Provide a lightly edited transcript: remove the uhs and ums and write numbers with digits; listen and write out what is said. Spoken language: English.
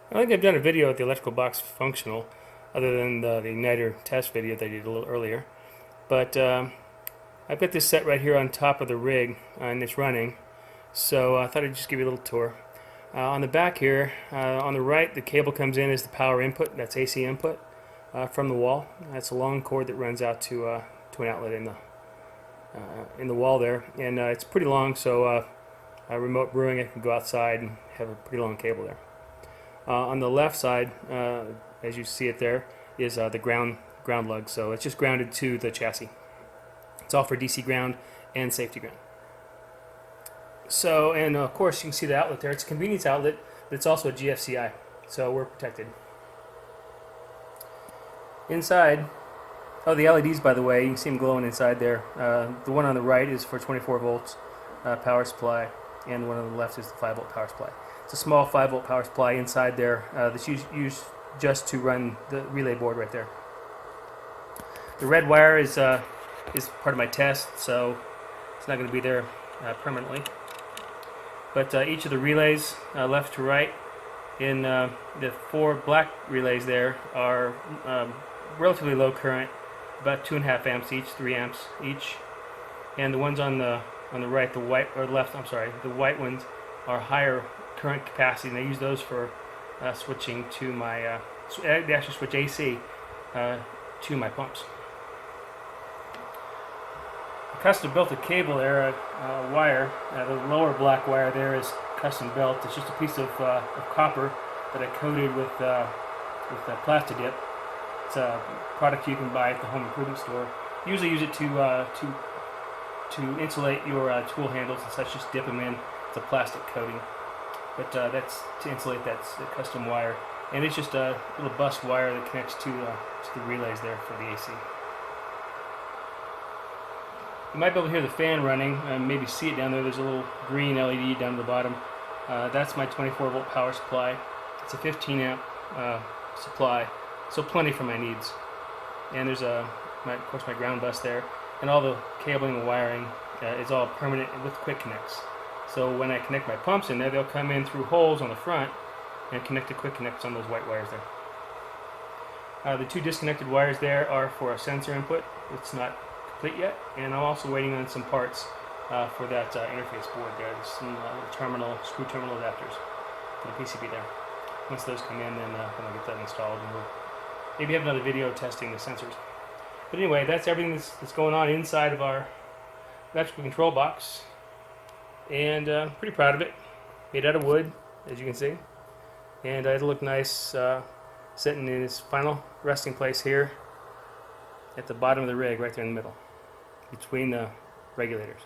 I think I've done a video of the electrical box functional, other than the igniter test video that I did a little earlier. But I've got this set right here on top of the rig, and it's running. So I thought I'd just give you a little tour. On the back here, on the right, the cable comes in as the power input. That's AC input from the wall. That's a long cord that runs out to an outlet in the wall there, and it's pretty long. So remote brewing, I can go outside and have a pretty long cable there. On the left side, as you see it there, is the ground lug. So it's just grounded to the chassis. It's all for DC ground and safety ground. So, and of course, you can see the outlet there. It's a convenience outlet, but it's also a GFCI, so we're protected. Inside, oh, the LEDs, by the way, you can see them glowing inside there. The one on the right is for 24 volts power supply, and the one on the left is the 5 volt power supply. It's a small 5 volt power supply inside there that's used just to run the relay board right there. The red wire is part of my test, so it's not going to be there permanently. But each of the relays, left to right, in the 4 black relays there are relatively low current, about 2.5 amps each, 3 amps each. And the ones on the right, the white or left, I'm sorry, the white ones are higher current capacity, and I use those for switching to my. They actually switch AC to my pumps. Custom built a cable there, wire. The lower black wire there is custom built. It's just a piece of copper that I coated with plastic dip. It's a product you can buy at the home improvement store. Usually use it to insulate your tool handles and such. Just dip them in. It's a plastic coating, but that's to insulate that custom wire. And it's just a little bus wire that connects to the relays there for the AC. You might be able to hear the fan running, maybe see it down there. There's a little green LED down at the bottom. That's my 24 volt power supply. It's a 15 amp supply, so plenty for my needs. And there's of course my ground bus there, and all the cabling and wiring is all permanent with quick connects. So when I connect my pumps in there, they'll come in through holes on the front and connect to quick connects on those white wires there. The 2 disconnected wires there are for a sensor input. It's not complete yet, and I'm also waiting on some parts for that interface board there. There's some screw terminal adapters for the PCB there. Once those come in, then I'll get that installed, and we'll maybe have another video testing the sensors. But anyway, that's everything that's going on inside of our electrical control box, and pretty proud of it. Made out of wood, as you can see, and it'll look nice sitting in its final resting place here at the bottom of the rig, right there in the middle, between the regulators.